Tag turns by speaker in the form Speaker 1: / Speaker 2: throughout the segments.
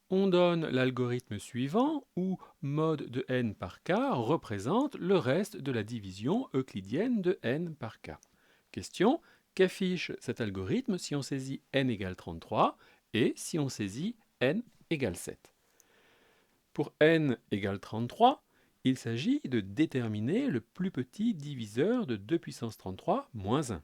Speaker 1: On donne l'algorithme suivant où mode de n par k représente le reste de la division euclidienne de n par k. Question, qu'affiche cet algorithme si on saisit n égale 33 et si on saisit n égale 7? Pour n égale 33, il s'agit de déterminer le plus petit diviseur de 2 puissance 33 moins 1.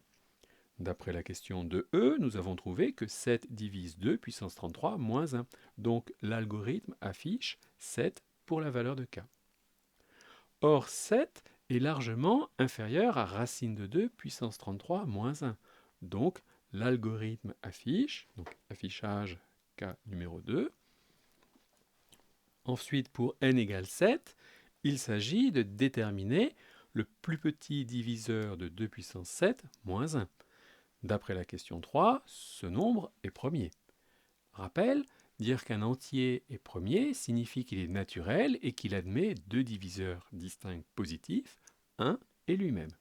Speaker 1: D'après la question de E, nous avons trouvé que 7 divise 2 puissance 33 moins 1. Donc l'algorithme affiche 7 pour la valeur de k. Or 7 est largement inférieur à racine de 2 puissance 33 moins 1. Donc l'algorithme affiche, donc affichage k numéro 2. Ensuite, pour n égale 7, il s'agit de déterminer le plus petit diviseur de 2 puissance 7 moins 1. D'après la question 3, ce nombre est premier. Rappel, dire qu'un entier est premier signifie qu'il est naturel et qu'il admet deux diviseurs distincts positifs, 1 et lui-même.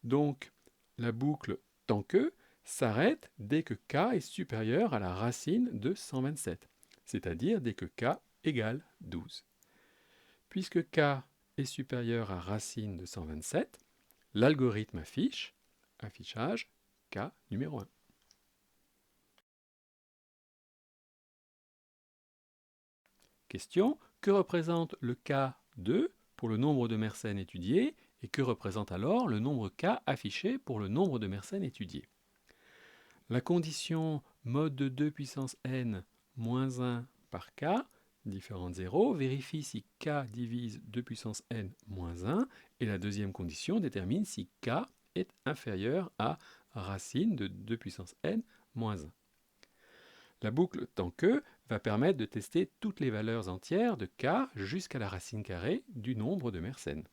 Speaker 1: Donc, la boucle tant que s'arrête dès que k est supérieur à la racine de 127, c'est-à-dire dès que k égale 12. Puisque k est supérieur à racine de 127, l'algorithme affichage k numéro 1. Question, que représente le k2 pour le nombre de Mersenne étudié et que représente alors le nombre k affiché pour le nombre de Mersenne étudié? La condition mode de 2 puissance n moins 1 par k, différent de 0, vérifie si k divise 2 puissance n moins 1 et la deuxième condition détermine si k est inférieur à racine de 2 puissance n moins 1. La boucle tant que va permettre de tester toutes les valeurs entières de k jusqu'à la racine carrée du nombre de Mersenne.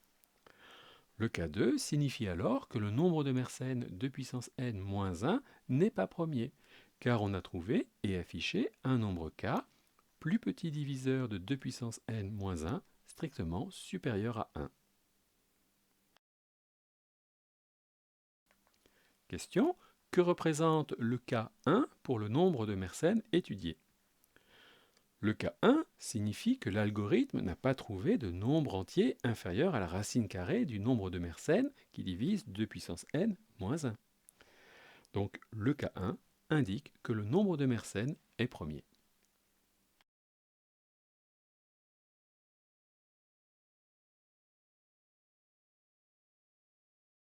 Speaker 1: Le K2 signifie alors que le nombre de Mersenne 2 puissance n moins 1 n'est pas premier, car on a trouvé et affiché un nombre k, plus petit diviseur de 2 puissance n moins 1, strictement supérieur à 1. Question, que représente le K1 pour le nombre de Mersenne étudié? Le cas 1 signifie que l'algorithme n'a pas trouvé de nombre entier inférieur à la racine carrée du nombre de Mersenne qui divise 2 puissance n moins 1. Donc le cas 1 indique que le nombre de Mersenne est premier.